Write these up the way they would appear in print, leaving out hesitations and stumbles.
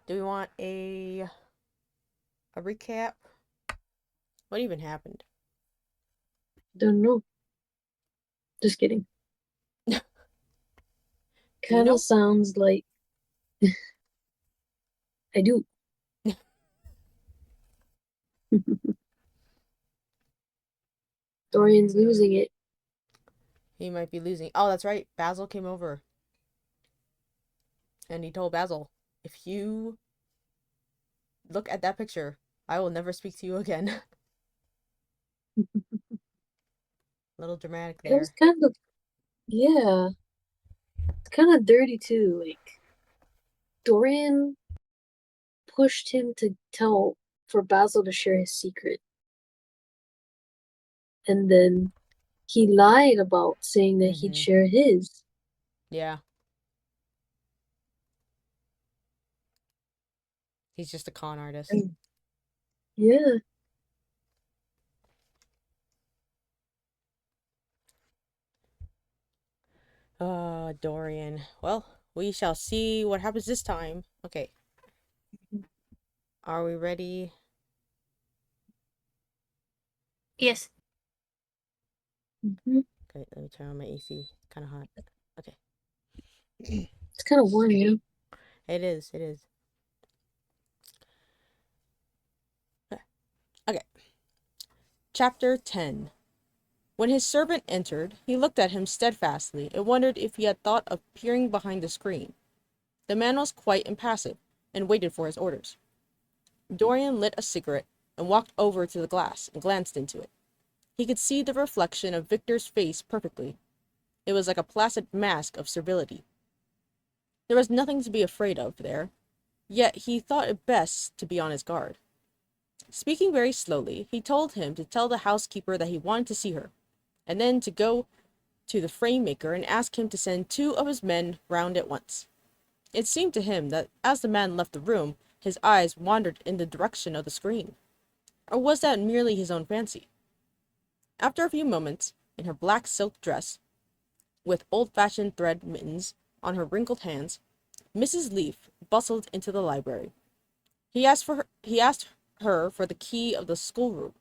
Do we want a recap? What even happened? Don't know. Just kidding. Do you Kind of know? sounds like I do. Dorian's losing it. He might be losing. Oh, that's right. Basil came over and he told Basil, if you look at that picture, I will never speak to you again. A little dramatic It was there. kind of, yeah, it's kind of dirty too. Like, Dorian pushed him to tell for Basil to share his secret. And then he lied about saying that he'd Mm-hmm. share his. Yeah. He's just a con artist. And yeah, Dorian. Well, we shall see what happens this time. Okay. Are we ready? Yes. mhm. Okay, let me turn on my AC. It's kind of hot. Okay. It's kind of warm, you know? It is. It is. Okay. Chapter 10. When his servant entered, he looked at him steadfastly and wondered if he had thought of peering behind the screen. The man was quite impassive and waited for his orders. Dorian lit a cigarette and walked over to the glass and glanced into it. He could see the reflection of Victor's face perfectly. It was like a placid mask of servility. There was nothing to be afraid of there, yet he thought it best to be on his guard. Speaking very slowly, he told him to tell the housekeeper that he wanted to see her, and then to go to the frame maker and ask him to send two of his men round at once. It seemed to him that as the man left the room, his eyes wandered in the direction of the screen. Or was that merely his own fancy? After a few moments, in her black silk dress, with old-fashioned thread mittens on her wrinkled hands, Mrs. Leaf bustled into the library. He asked her for the key of the schoolroom.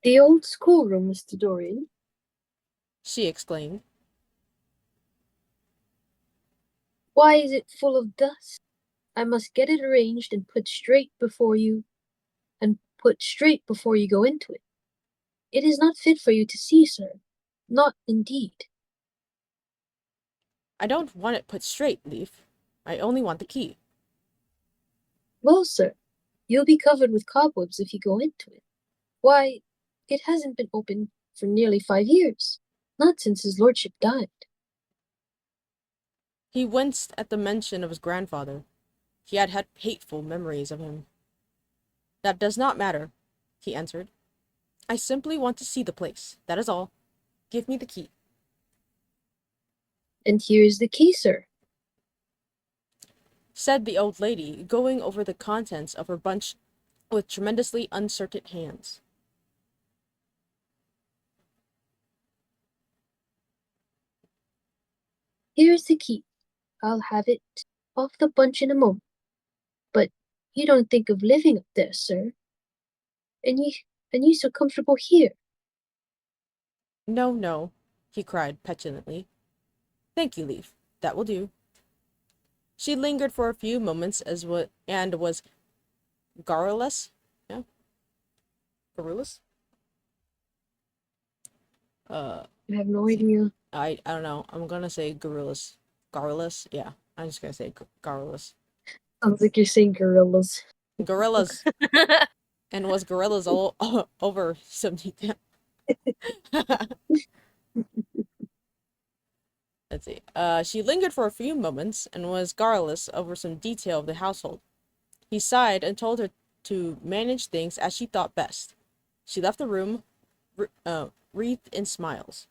The old schoolroom, Mr. Dorian. She exclaimed. Why is it full of dust? I must get it arranged and put straight before you go into it. It is not fit for you to see, sir. Not indeed. I don't want it put straight, Leaf. I only want the key. Well, sir, you'll be covered with cobwebs if you go into it. Why, it hasn't been open for nearly 5 years. Not since his lordship died. He winced at the mention of his grandfather. He had had hateful memories of him. That does not matter, he answered. I simply want to see the place. That is all. Give me the key. And here is the key, sir. Said the old lady, going over the contents of her bunch with tremendously uncertain hands. Here is the key. I'll have it off the bunch in a moment. But you don't think of living up there, sir. And you so comfortable here. No, no, he cried petulantly. Thank you, Leaf. That will do. She lingered for a few moments and was garrulous. Yeah, garrulous. Uh, I have no idea. I don't know. I'm gonna say garrulous. Garrulous. Yeah, I'm just gonna say garrulous. Sounds like you're saying gorillas. Gorillas and was gorillas all over something. Let's see. She lingered for a few moments and was garrulous over some detail of the household. He sighed and told her to manage things as she thought best. She left the room, wreathed in smiles.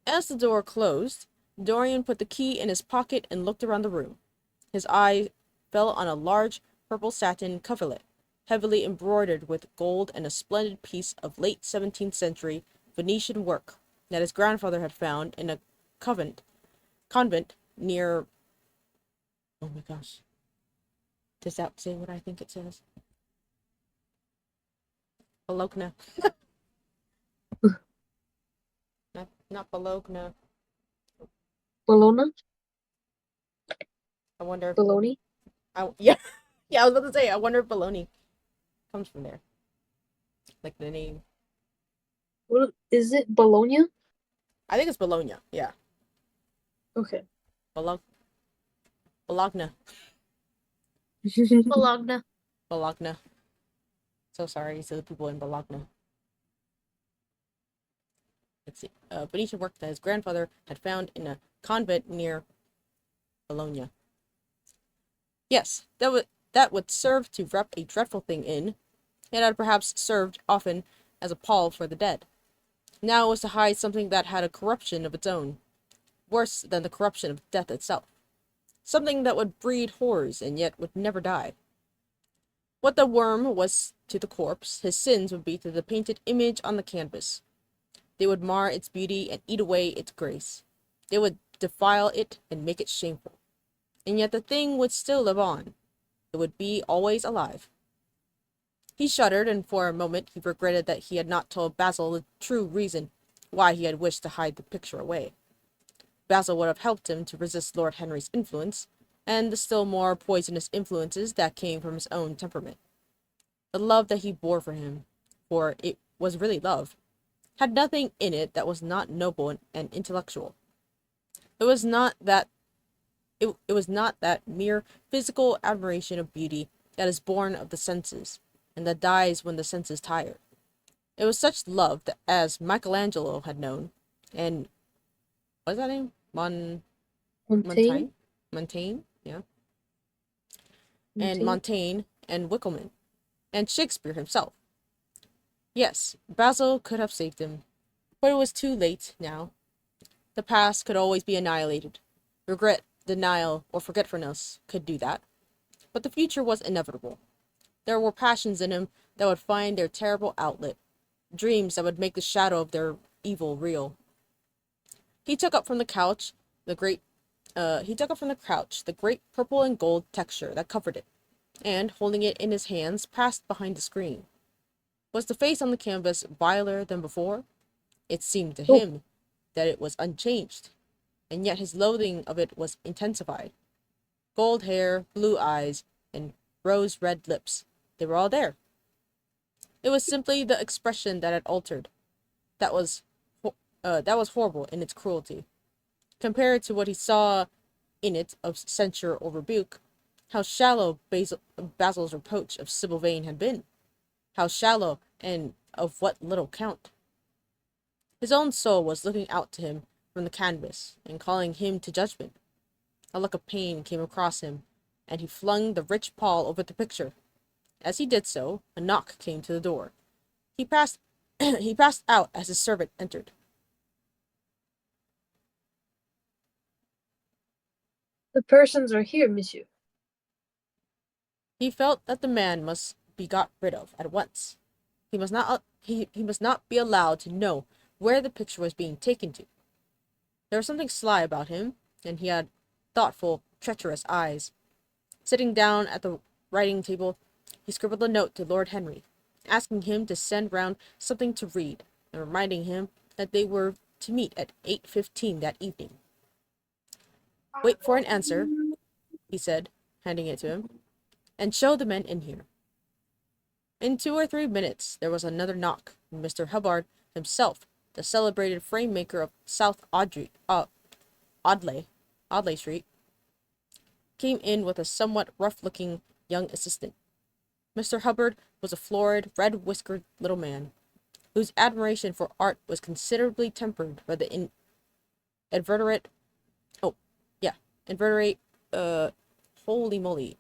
As the door closed, Dorian put the key in his pocket and looked around the room. His eye fell on a large purple satin coverlet, heavily embroidered with gold and a splendid piece of late 17th century Venetian work that his grandfather had found in a convent near... Oh my gosh. Does that say what I think it says? Bologna. Not Bologna. Bologna? I wonder if... Bologna? Yeah. Yeah, I was about to say, I wonder if Bologna comes from there. Like the name. What is it? Bologna? I think it's Bologna. Yeah. Okay. Bolog... Bologna. Bologna. Bologna. So sorry to the people in Bologna. Let's see. Benicia worked that his grandfather had found in a convent near Bologna. Yes, that would serve to wrap a dreadful thing in. It had perhaps served often as a pall for the dead. Now it was to hide something that had a corruption of its own, worse than the corruption of death itself. Something that would breed horrors and yet would never die. What the worm was to the corpse, his sins would be to the painted image on the canvas. They would mar its beauty and eat away its grace. They would defile it and make it shameful. And yet the thing would still live on. It would be always alive. He shuddered, and for a moment he regretted that he had not told Basil the true reason why he had wished to hide the picture away. Basil would have helped him to resist Lord Henry's influence, and the still more poisonous influences that came from his own temperament. The love that he bore for him, for it was really love, had nothing in it that was not noble and intellectual. It was not that mere physical admiration of beauty that is born of the senses, and that dies when the senses tire. It was such love that, as Michelangelo had known, and what's that name? Montaigne? Montaigne, yeah. And Montaigne and Winckelmann, and Shakespeare himself. Yes, Basil could have saved him, but it was too late now. The past could always be annihilated. Regret, denial, or forgetfulness could do that. But the future was inevitable. There were passions in him that would find their terrible outlet, dreams that would make the shadow of their evil real. He took up from the couch the great purple and gold texture that covered it, and, holding it in his hands, passed behind the screen. Was the face on the canvas viler than before? It seemed to him that it was unchanged, and yet his loathing of it was intensified. Gold hair, blue eyes, and rose-red lips, they were all there. It was simply the expression that had altered. That was horrible in its cruelty. Compared to what he saw in it of censure or rebuke, how shallow Basil's reproach of Sybil Vane had been. How shallow, and of what little count. His own soul was looking out to him from the canvas, and calling him to judgment. A look of pain came across him, and he flung the rich pall over the picture. As he did so, a knock came to the door. He passed out as his servant entered. The persons are here, monsieur. He felt that the man must be got rid of at once. He must not be allowed to know where the picture was being taken to. There was something sly about him, and he had thoughtful, treacherous eyes. Sitting down at the writing table, he scribbled a note to Lord Henry, asking him to send round something to read, and reminding him that they were to meet at 8:15 that evening. "Wait for an answer," he said, handing it to him, "and show the men in here." In 2 or 3 minutes there was another knock, and Mr. Hubbard himself, the celebrated frame maker of South Audley Street, came in with a somewhat rough-looking young assistant. Mr. Hubbard was a florid, red-whiskered little man, whose admiration for art was considerably tempered by the holy moly,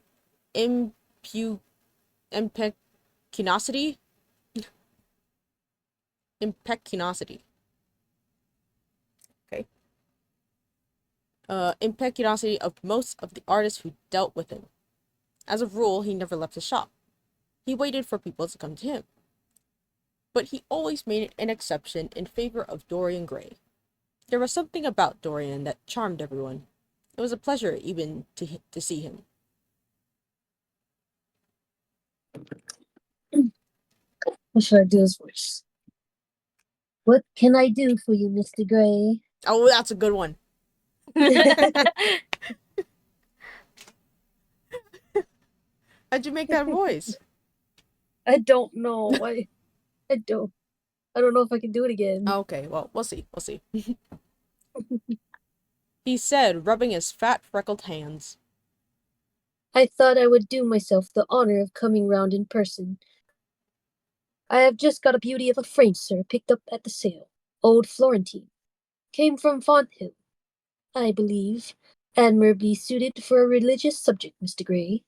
impetuosity of most of the artists who dealt with him. As a rule, he never left his shop. He waited for people to come to him. But he always made an exception in favor of Dorian Gray. There was something about Dorian that charmed everyone. It was a pleasure even to see him. What should I do his voice? What can I do for you, Mr. Gray? Oh, that's a good one. How'd you make that voice? I don't know. I don't. I don't know if I can do it again. Okay, well, we'll see. We'll see. He said, rubbing his fat, freckled hands. I thought I would do myself the honor of coming round in person. I have just got a beauty of a frame, sir, picked up at the sale. Old Florentine. Came from Fonthill, I believe. Admirably suited for a religious subject, Mr. Gray.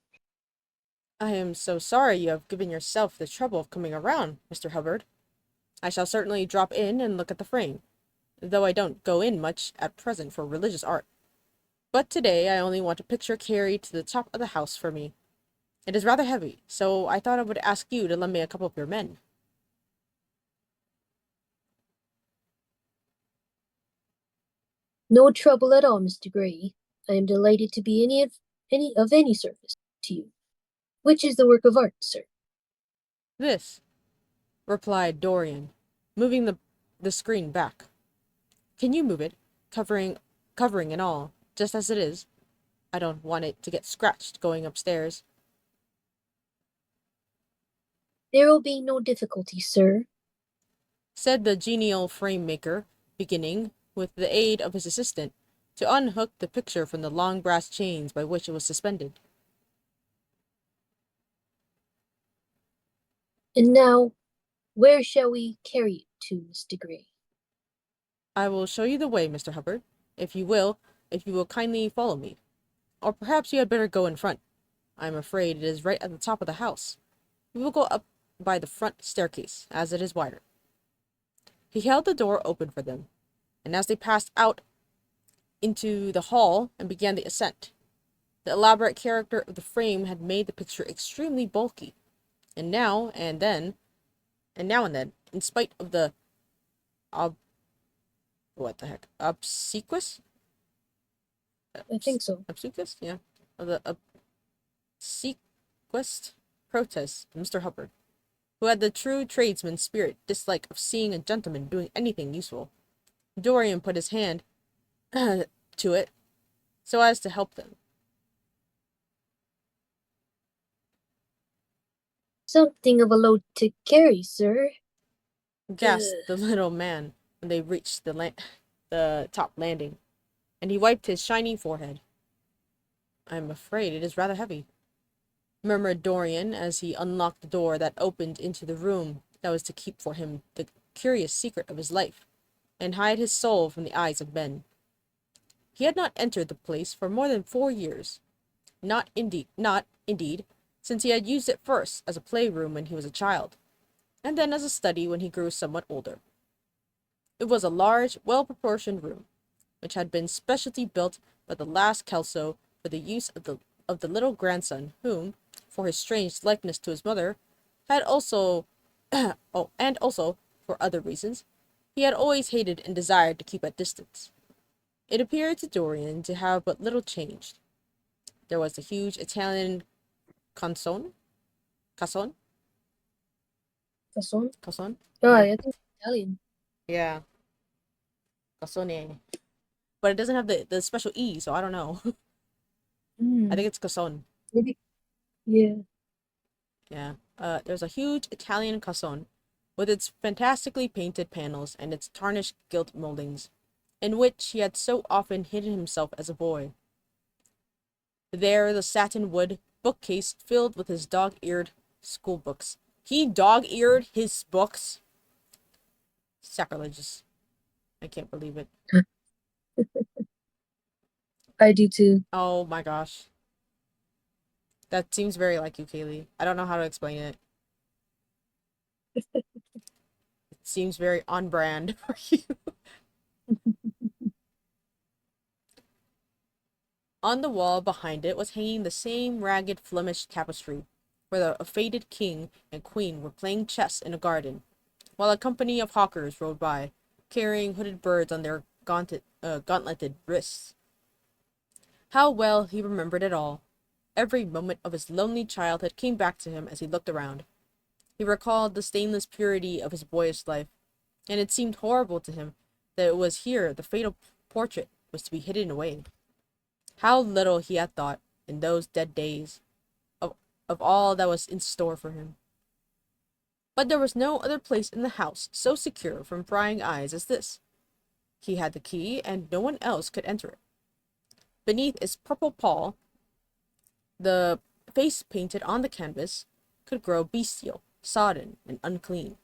I am so sorry you have given yourself the trouble of coming around, Mr. Hubbard. I shall certainly drop in and look at the frame, though I don't go in much at present for religious art. But today I only want a picture carried to the top of the house for me. It is rather heavy, so I thought I would ask you to lend me a couple of your men. No trouble at all, Mr. Gray. I am delighted to be any service to you. Which is the work of art, sir? This, replied Dorian, moving the screen back. Can you move it, covering and all, just as it is? I don't want it to get scratched going upstairs. There will be no difficulty, sir, said the genial frame maker, beginning, with the aid of his assistant, to unhook the picture from the long brass chains by which it was suspended. And now, where shall we carry it to, Mr. Gray? I will show you the way, Mr. Hubbard, if you will kindly follow me. Or perhaps you had better go in front. I am afraid it is right at the top of the house. We will go up by the front staircase, as it is wider. He held the door open for them, and as they passed out into the hall and began the ascent, the elaborate character of the frame had made the picture extremely bulky, and now and then, in spite of the what the heck, obsequious, I think so. obsequious, yeah, of the obsequious protest of Mr. Hubbard, who had the true tradesman's spirit dislike of seeing a gentleman doing anything useful. Dorian put his hand to it so as to help them. Something of a load to carry, sir. Gasped the little man when they reached the top landing, and he wiped his shiny forehead. I am afraid it is rather heavy, murmured Dorian as he unlocked the door that opened into the room that was to keep for him the curious secret of his life, and hide his soul from the eyes of men. He had not entered the place for more than 4 years, not indeed, since he had used it first as a playroom when he was a child, and then as a study when he grew somewhat older. It was a large, well-proportioned room, which had been specially built by the last Kelso for the use of the little grandson, whom, for his strange likeness to his mother, had also, and also, for other reasons, he had always hated and desired to keep at distance. It appeared to Dorian to have but little changed. There was the huge Italian cassone, cassone, Cason? cassone, Oh, yeah, I think it's Italian. yeah, cassone. But it doesn't have the special E, so I don't know. I think it's cassone. Maybe. Yeah. Yeah. There's a huge Italian cassone with its fantastically painted panels and its tarnished gilt moldings, in which he had so often hidden himself as a boy. There, the satin wood bookcase filled with his dog-eared school books. He dog-eared his books? Sacrilegious. I can't believe it. I do too. Oh my gosh. That seems very like you, Kaylee. I don't know how to explain it. It seems very on brand for you. On the wall behind it was hanging the same ragged Flemish tapestry, where a faded king and queen were playing chess in a garden, while a company of hawkers rode by, carrying hooded birds on their gauntleted wrists. How well he remembered it all! Every moment of his lonely childhood came back to him as he looked around. He recalled the stainless purity of his boyish life, and it seemed horrible to him that it was here the fatal portrait was to be hidden away. How little he had thought, in those dead days, of, of all that was in store for him. But there was no other place in the house so secure from prying eyes as this. He had the key, and no one else could enter it. Beneath its purple pall, the face painted on the canvas could grow bestial, sodden, and unclean.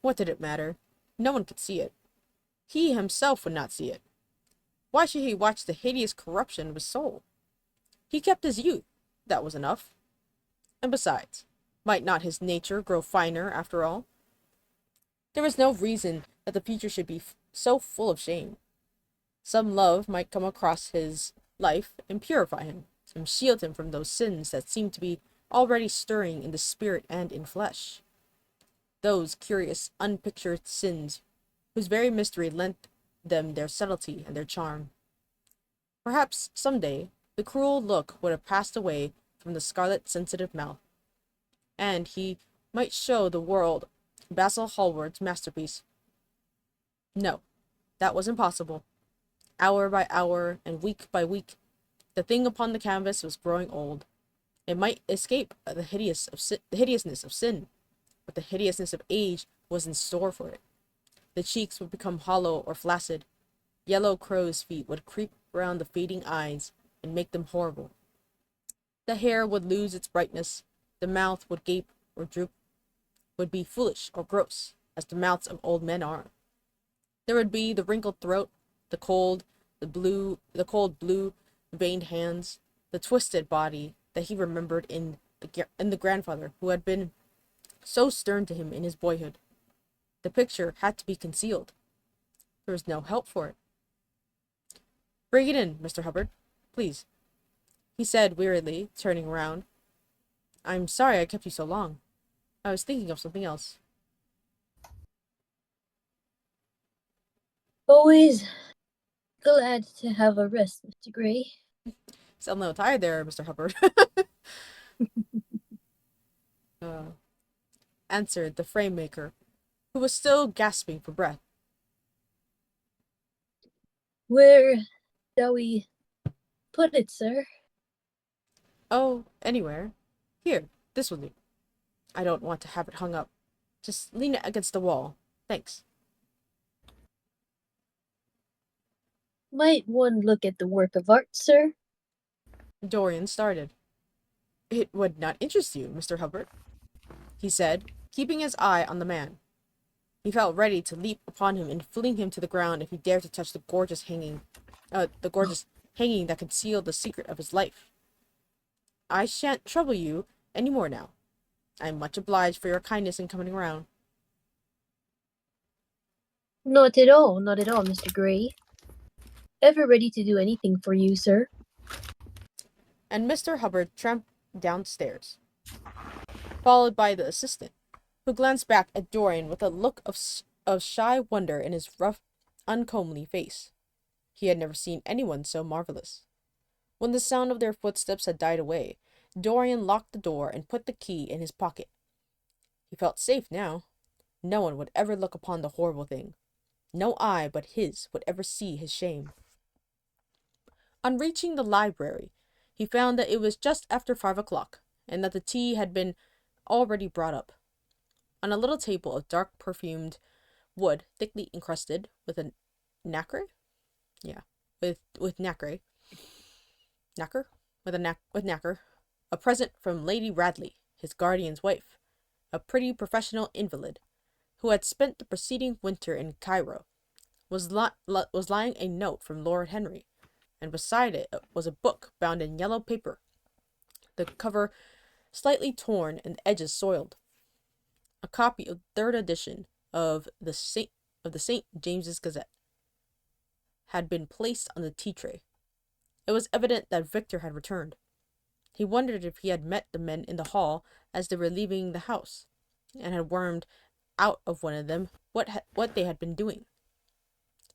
What did it matter? No one could see it. He himself would not see it. Why should he watch the hideous corruption of his soul? He kept his youth. That was enough. And besides, might not his nature grow finer after all? There was no reason that the future should be so full of shame. Some love might come across his life and purify him, and shield him from those sins that seemed to be already stirring in the spirit and in flesh. Those curious, unpictured sins, whose very mystery lent them their subtlety and their charm. Perhaps, some day, the cruel look would have passed away from the scarlet, sensitive mouth, and he might show the world Basil Hallward's masterpiece. No, that was impossible. Hour by hour, and week by week, the thing upon the canvas was growing old. It might escape the hideousness of sin, but the hideousness of age was in store for it. The cheeks would become hollow or flaccid. Yellow crow's feet would creep round the fading eyes and make them horrible. The hair would lose its brightness. The mouth would gape or droop, would be foolish or gross, as the mouths of old men are. There would be the wrinkled throat, the cold blue veined hands, the twisted body that he remembered in the grandfather who had been so stern to him in his boyhood. The picture had to be concealed. There was no help for it. "Bring it in, Mr. Hubbard, please," he said wearily, turning round. "I'm sorry I kept you so long. I was thinking of something else." Always glad to have a rest, Mr. Gray. "Sound a little tired there, Mr. Hubbard," uh, answered the frame maker, who was still gasping for breath. Where shall we put it, sir? "Oh, anywhere. Here, this will do. I don't want to have it hung up. Just lean it against the wall. Thanks." Might one look at the work of art, sir? Dorian started. "It would not interest you, Mr. Hubbard," he said, keeping his eye on the man. He felt ready to leap upon him and fling him to the ground if he dared to touch the gorgeous hanging that concealed the secret of his life. "I shan't trouble you any more now. I'm much obliged for your kindness in coming around." Not at all, Mr. Gray. Ever ready to do anything for you, sir. And Mr. Hubbard tramped downstairs, followed by the assistant, who glanced back at Dorian with a look of shy wonder in his rough, uncomely face. He had never seen anyone so marvelous. When the sound of their footsteps had died away, Dorian locked the door and put the key in his pocket. He felt safe now. No one would ever look upon the horrible thing. No eye but his would ever see his shame. On reaching the library, he found that it was just after 5 o'clock, and that the tea had been already brought up. On a little table of dark perfumed wood, thickly encrusted with a nacre? Yeah, with nacre. Nacre? With nacre. A present from Lady Radley, his guardian's wife, a pretty professional invalid, who had spent the preceding winter in Cairo, was lying a note from Lord Henry, and beside it was a book bound in yellow paper, the cover slightly torn and the edges soiled. A copy of the third edition of the St. James's Gazette had been placed on the tea tray. It was evident that Victor had returned. He wondered if he had met the men in the hall as they were leaving the house, and had wormed out of one of them what they had been doing.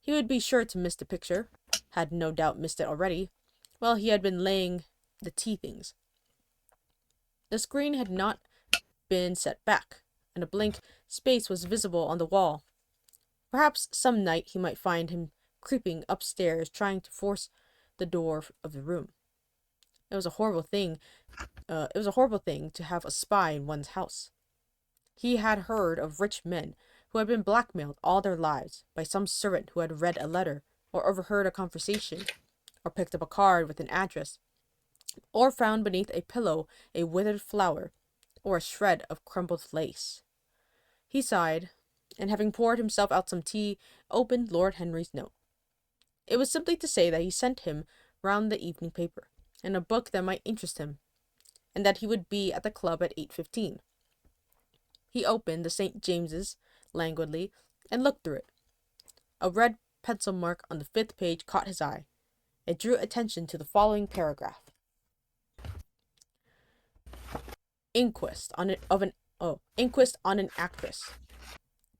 He would be sure to miss the picture, had no doubt missed it already, Well, he had been laying the tea things. The screen had not been set back, and a blank space was visible on the wall. Perhaps some night he might find him creeping upstairs trying to force the door of the room. It was a horrible thing. It was a horrible thing to have a spy in one's house. He had heard of rich men who had been blackmailed all their lives by some servant who had read a letter, or overheard a conversation, or picked up a card with an address, or found beneath a pillow a withered flower, or a shred of crumpled lace. He sighed, and having poured himself out some tea, opened Lord Henry's note. It was simply to say that he sent him round the evening paper, and a book that might interest him, and that he would be at the club at 8:15. He opened the St. James's languidly, and looked through it. A red pencil mark on the 5th page caught his eye. It drew attention to the following paragraph. Inquest on an actress.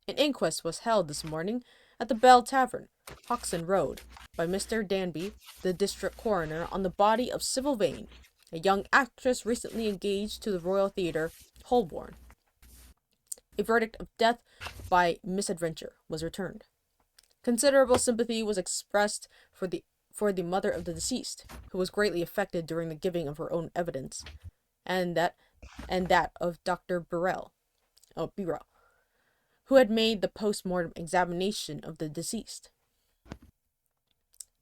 An inquest was held this morning at the Bell Tavern, Hoxton Road, by Mr. Danby, the district coroner, on the body of Sybil Vane, a young actress recently engaged to the Royal Theatre, Holborn. A verdict of death by misadventure was returned. Considerable sympathy was expressed for the mother of the deceased, who was greatly affected during the giving of her own evidence, and that of Dr. Birrell, who had made the post-mortem examination of the deceased.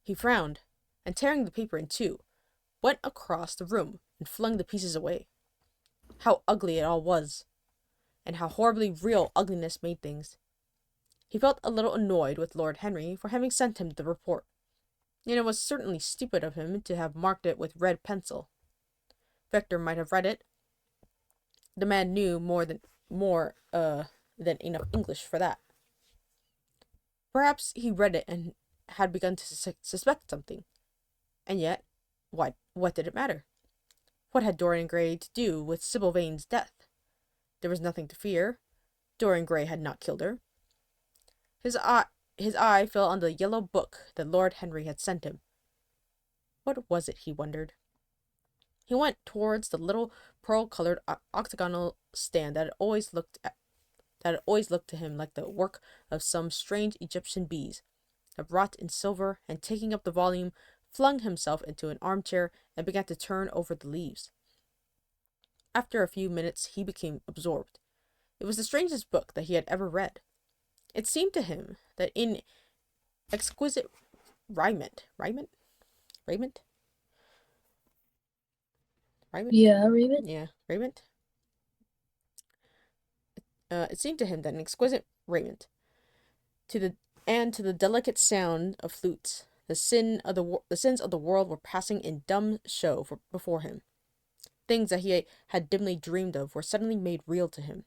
He frowned, and tearing the paper in two, went across the room and flung the pieces away. How ugly it all was, and how horribly real ugliness made things. He felt a little annoyed with Lord Henry for having sent him the report, and it was certainly stupid of him to have marked it with red pencil. Victor might have read it. The man knew more than enough English for that. Perhaps he read it and had begun to suspect something. And yet, what did it matter? What had Dorian Gray to do with Sybil Vane's death? There was nothing to fear. Dorian Gray had not killed her. His eye fell on the yellow book that Lord Henry had sent him. What was it, he wondered? He went towards the little pearl-colored octagonal stand that had always looked to him like the work of some strange Egyptian bees, wrought in silver, and taking up the volume, flung himself into an armchair and began to turn over the leaves. After a few minutes he became absorbed. It was the strangest book that he had ever read. It seemed to him that in exquisite raiment. Yeah, Raymond? Yeah, raiment. It seemed to him that in exquisite raiment, to the delicate sound of flutes, the sins of the world were passing in dumb show before him. Things that he had dimly dreamed of were suddenly made real to him.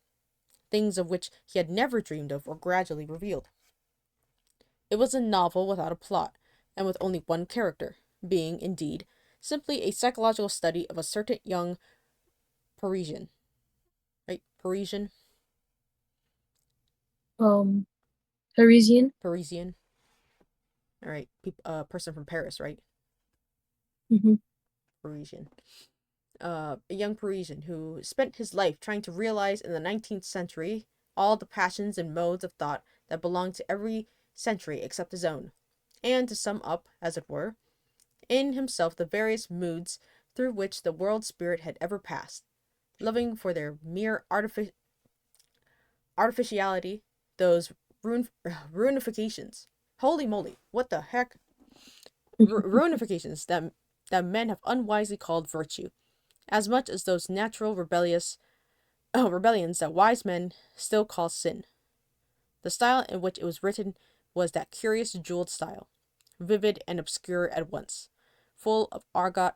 Things of which he had never dreamed of were gradually revealed. It was a novel without a plot, and with only one character, being, indeed, simply a psychological study of a certain young Parisian. Right? Parisian? Parisian? Parisian. Alright, person from Paris, right? Mm-hmm. Parisian. A young Parisian who spent his life trying to realize in the 19th century all the passions and modes of thought that belonged to every century except his own, and to sum up, as it were, in himself the various moods through which the world spirit had ever passed, loving for their mere artificiality those ruinifications. Holy moly, what the heck? Ruinifications that men have unwisely called virtue, as much as those natural rebellions that wise men still call sin. The style in which it was written was that curious jeweled style, vivid and obscure at once, full of argot.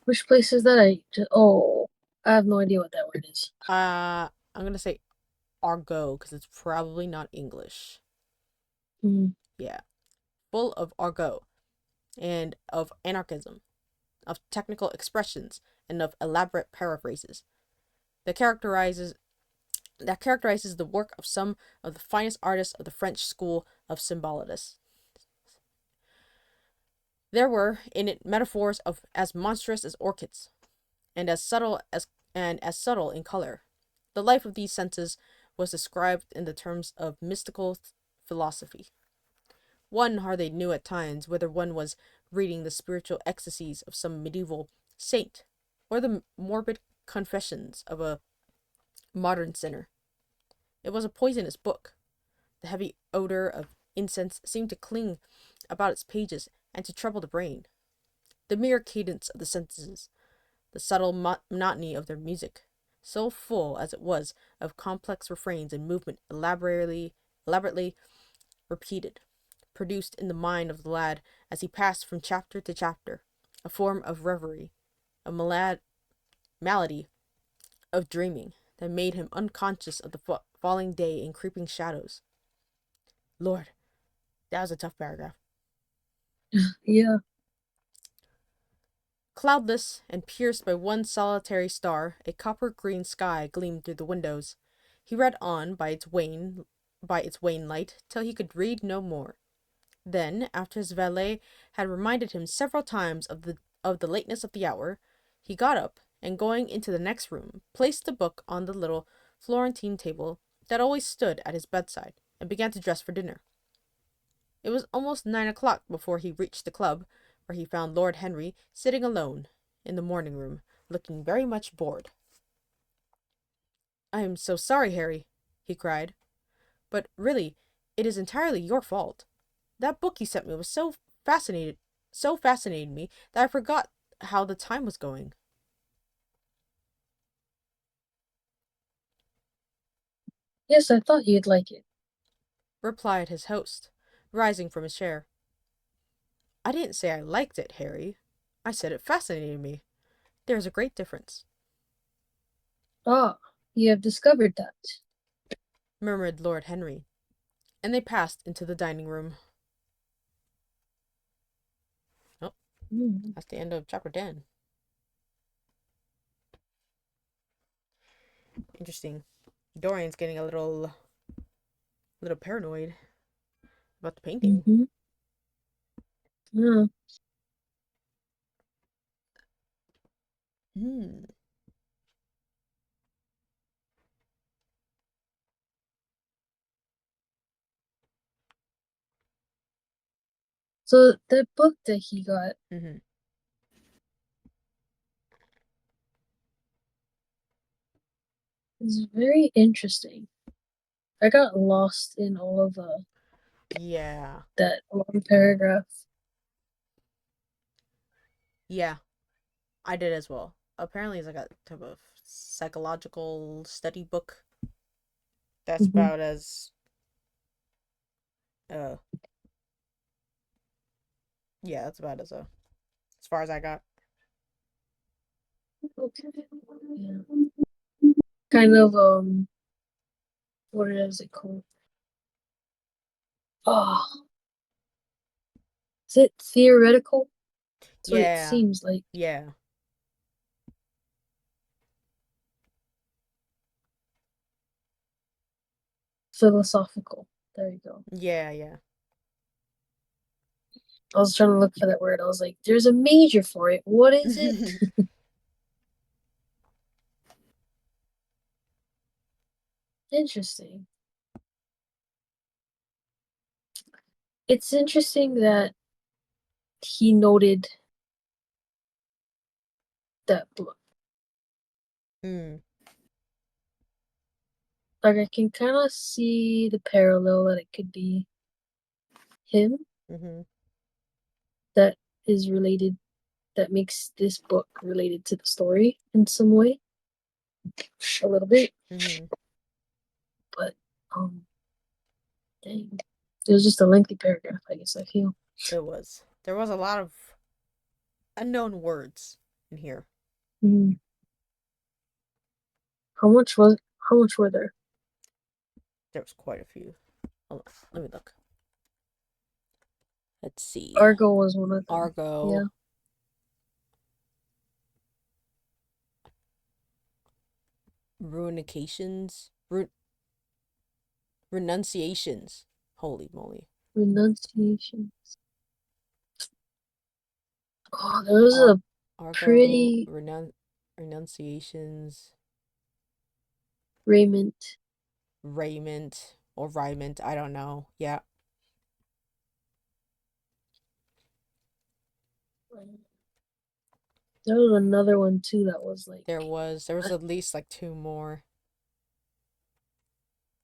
Which place is that? I have no idea what that word is. I'm gonna say argot because it's probably not English. Yeah, full of argot, and of anarchism, of technical expressions, and of elaborate paraphrases. That characterizes that characterizes the work of some of the finest artists of the French school of symbolitis. There were in it metaphors of as monstrous as orchids, and as subtle in color. The life of these senses was described in the terms of mystical philosophy. One hardly knew at times whether one was reading the spiritual ecstasies of some medieval saint, or the morbid confessions of a modern sinner. It was a poisonous book. The heavy odor of incense seemed to cling about its pages and to trouble the brain. The mere cadence of the sentences, the subtle monotony of their music, so full as it was of complex refrains and movement elaborately repeated, produced in the mind of the lad, as he passed from chapter to chapter, a form of reverie, a malady of dreaming that made him unconscious of the falling day and creeping shadows. Lord, that was a tough paragraph. Yeah. Cloudless and pierced by one solitary star, a copper-green sky gleamed through the windows. He read on by its wane light, till he could read no more. Then, after his valet had reminded him several times of the lateness of the hour, he got up, and going into the next room, placed the book on the little Florentine table that always stood at his bedside, and began to dress for dinner. It was almost 9 o'clock before he reached the club, where he found Lord Henry sitting alone in the morning room, looking very much bored. "I am so sorry, Harry," he cried, "but really, it is entirely your fault. That book you sent me was so fascinated me that I forgot how the time was going." Yes, I thought you'd like it. Replied his host, rising from his chair. "I didn't say I liked it, Harry. I said it fascinated me. There is a great difference," Ah, you have discovered that. murmured Lord Henry, and they passed into the dining room. Oh, Mm. that's the end of chapter 10. Interesting. Dorian's getting a little paranoid about the painting. Mm-hmm. Yeah. Hmm. So the book that he got Mm-hmm. is very interesting. I got lost in all of Yeah. that long paragraph. Yeah. I did as well. Apparently, it's like a type of psychological study book. That's Mm-hmm. about uh yeah, that's about as far as I got. Okay. Yeah. Kind of what is it called? Oh, is it theoretical? That's what it Yeah. seems like. Yeah. Philosophical. There you go. Yeah, yeah. I was trying to look for that word. I was like, there's a major for it. What is it? Interesting. It's interesting that he noted that book. Hmm. Like I can kind of see the parallel that it could be him Mm-hmm. that is related, that makes this book related to the story in some way, a little bit. Mm-hmm. But dang, it was just a lengthy paragraph. I guess I feel. It was. There was a lot of unknown words in here. Mm. How much was? How much were there? There was quite a few. Hold on. Let me look. Let's see. Argo was one of them. Argo. Yeah. Runications. Re- renunciations. Holy moly. Renunciation. Oh, those Ar- are Argo pretty renunciations. raiment. Raiment or Ryment, I don't know. Yeah. There was another one too that was like There was at least like two more.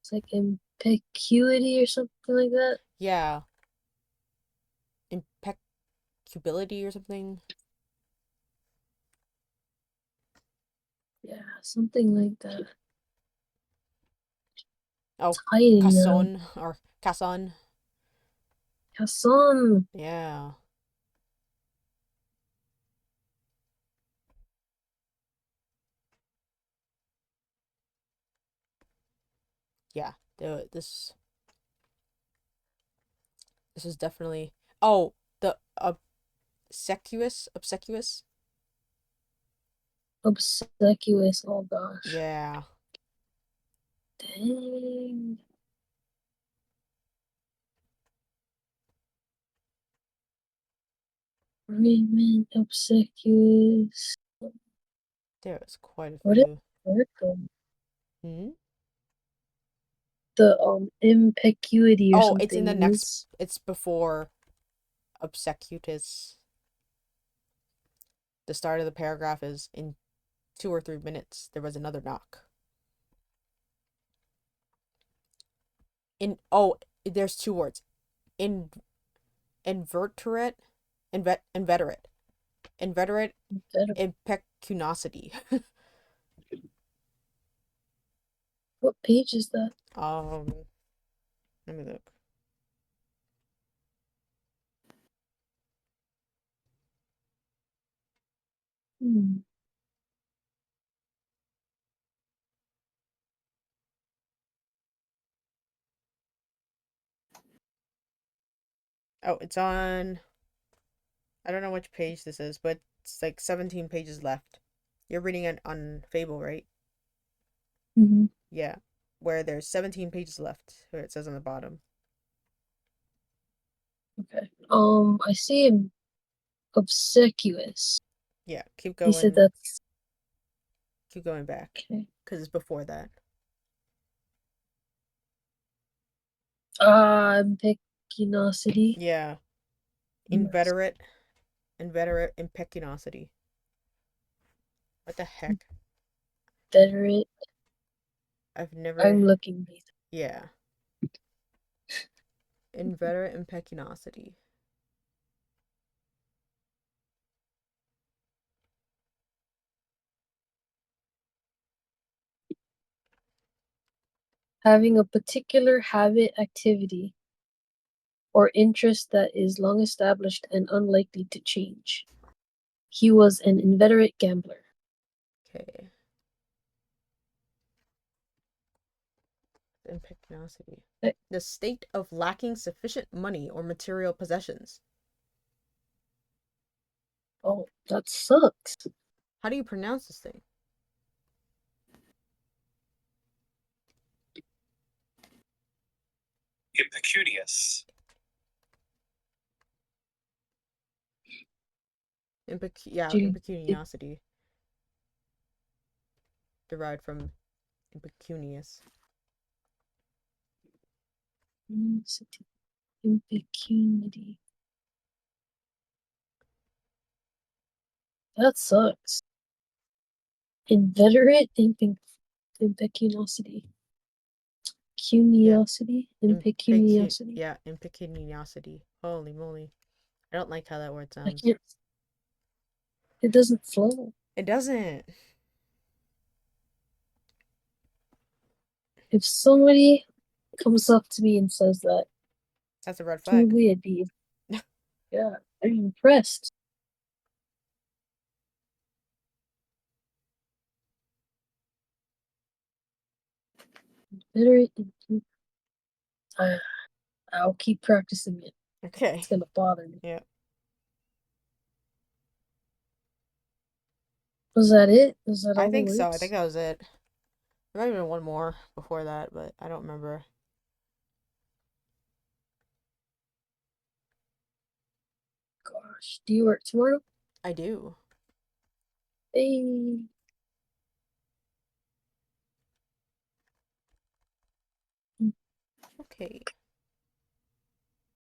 it's like impecuity or something like that. Yeah. Impeccability or something. Yeah, something like that. Oh, It's hiding now. Cason or Cason. Hassan. Yeah. Yeah. This is definitely. Oh, the obsequious. Obsequious. Oh gosh. Yeah. Dang. Raymond obsequious. There was quite a What is few. Virgo? Hmm? The impecuity or Oh, it's in the something next. is It's before obsequious. The start of the paragraph is in 2 or 3 minutes. There was another knock. There's two words. In inverterate, inveterate, inveterate better. impecunosity. What page is that? Let me look. Hmm. Oh, it's on. I don't know which page this is, but it's like 17 pages left. You're reading it on Fable, right? Mm-hmm. Yeah, where there's 17 pages left, where it says on the bottom. Okay. I see him obsequious. Yeah, He said that's keep going back, okay. because it's before that. Impetuosity. Yeah, Yes. inveterate, inveterate impetuosity. What the heck? Veteran. I've never. I'm looking. Yeah, inveterate impetuosity. Having a particular habit, activity, or interest that is long established and unlikely to change. He was an inveterate gambler. Okay. Impetuosity. Eh, The state of lacking sufficient money or material possessions. Oh, that sucks. How do you pronounce this thing? Impecunious. Dude, Impecuniosity. Derived from impecunious. impecunity. That sucks. Inveterate impetuosity. Yeah. Cuniosity? Impecuniosity. Yeah, impecuniosity. Holy moly. I don't like how that word I sounds. can't. It doesn't flow. It doesn't. If somebody comes up to me and says that, That's a red flag. probably I'd be, yeah, I'm impressed. Inveterate. I'll keep practicing it. Okay. It's gonna bother me. Yeah. Was that it? Was that I all the think so. I words? think that was it. There might have been one more before that, but I don't remember. Gosh, do you work tomorrow? I do. Hey. Okay.